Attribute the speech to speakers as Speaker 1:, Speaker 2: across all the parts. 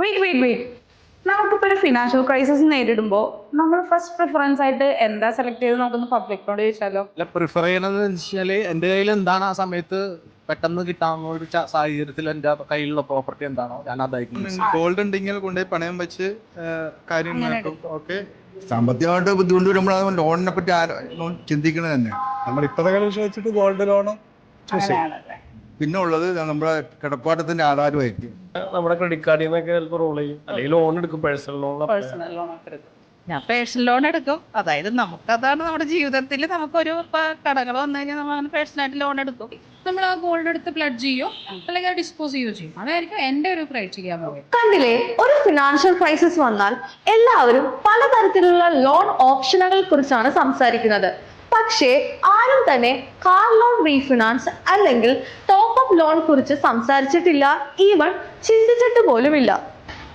Speaker 1: Wait നമുക്കിപ്പോൾ ഒരു financial crisis നേരിടുമ്പോൾ നമ്മൾ ഫസ്റ്റ് പ്രിഫറൻസ് ആയിട്ട് എന്താ സെലക്ട് ചെയ്ത് നമുക്കൊന്ന് പബ്ലിക്കിനോട് ചോദിച്ചാലോ?
Speaker 2: അല്ല, പ്രിഫർ ചെയ്യണമെന്ന് വെച്ചാല് എൻ്റെ കയ്യിൽ എന്താണ് ആ സമയത്ത് പെട്ടെന്ന് കിട്ടാവുന്ന ഒരു സാഹചര്യത്തിൽ എൻ്റെ കയ്യിലുള്ള പ്രോപ്പർട്ടി എന്താണോ ഞാൻ അതായിരിക്കും.
Speaker 3: ഗോൾഡ് ഉണ്ടെങ്കിൽ കൊണ്ടുപോയി പണയം വെച്ച് കാര്യം നടക്കും. ഓക്കെ,
Speaker 4: സാമ്പത്തികമായിട്ട് ബുദ്ധിമുട്ട് വരുമ്പോഴാണ് ലോണിനെ പറ്റി ചിന്തിക്കുന്നത് തന്നെ.
Speaker 3: നമ്മൾ ഇപ്പോഴത്തെ കാലം വെച്ചിട്ട് ഗോൾഡ് ലോണും
Speaker 1: അങ്ങനെയാണല്ലേ.
Speaker 4: പിന്നെ ഉള്ളത് നമ്മുടെ കിടപ്പാട്ടത്തിന്റെ ആധാരമായിരിക്കും.
Speaker 5: നമ്മുടെ ക്രെഡിറ്റ് കാർഡിൽ നിന്നൊക്കെ ചിലപ്പോൾ റോൾ ചെയ്യും, അല്ലെങ്കിൽ ലോൺ എടുക്കും, പേഴ്സണൽ ലോൺ.
Speaker 1: പേഴ്സണൽ ലോൺ ഒക്കെ എടുക്കും.
Speaker 6: ഞാൻ പേഴ്സണൽ ലോൺ എടുക്കും. അതായത് നമുക്കതാണ് നമ്മുടെ ജീവിതത്തിൽ നമുക്കൊരു കടകൾ വന്നു കഴിഞ്ഞാൽ നമ്മൾ പേഴ്സണലായിട്ട് ലോൺ എടുക്കും.
Speaker 7: നമ്മൾ ആ ഗോൾഡ് എടുത്ത് പ്ലഡ് ചെയ്യോ അല്ലെങ്കിൽ അത് ഡിസ്പോസ് ചെയ്യുകയോ ചെയ്യും. അതായിരിക്കും എൻ്റെ ഒരു ക്രൈറ്റീരിയ.
Speaker 8: കണ്ടില്ലേ, ഒരു ഫിനാൻഷ്യൽ ക്രൈസിസ് വന്നാൽ എല്ലാവരും പലതരത്തിലുള്ള ലോൺ ഓപ്ഷനുകളെ കുറിച്ചാണ് സംസാരിക്കുന്നത്. പക്ഷേ ആരും തന്നെ കാർ ലോൺ റീഫിനാൻസ് അല്ലെങ്കിൽ ടോപ്പ് അപ്പ് ലോൺ കുറിച്ച് സംസാരിച്ചിട്ടില്ല, ഈവൻ ചിന്തിച്ചിട്ട് പോലുമില്ല.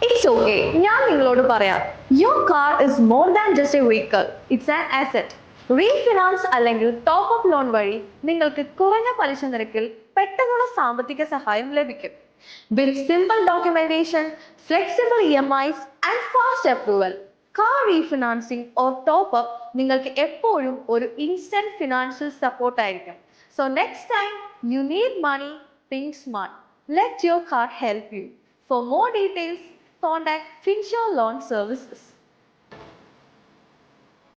Speaker 8: ഇറ്റ്സ് ഓക്കെ, ഞാൻ നിങ്ങളോട് പറയാം. Your car is more than just a vehicle, it's an asset. Refinance അല്ലെങ്കിൽ ടോപ്പ് അപ്പ് ലോൺ വഴി നിങ്ങൾക്ക് കുറഞ്ഞ പലിശ നിരക്കിൽ പെട്ടെന്നുള്ള സാമ്പത്തിക സഹായം ലഭിക്കും. With simple documentation, flexible EMIs and fast approval, car refinancing or top up നിങ്ങൾക്ക് എപ്പോഴും ഒരു ഇൻസ്റ്റന്റ് ഫിനാൻഷ്യൽ സപ്പോർട്ട് ആയിരിക്കും. So next time you need money, think smart. Let your car help you. For more details, contact Finsure Loan Services.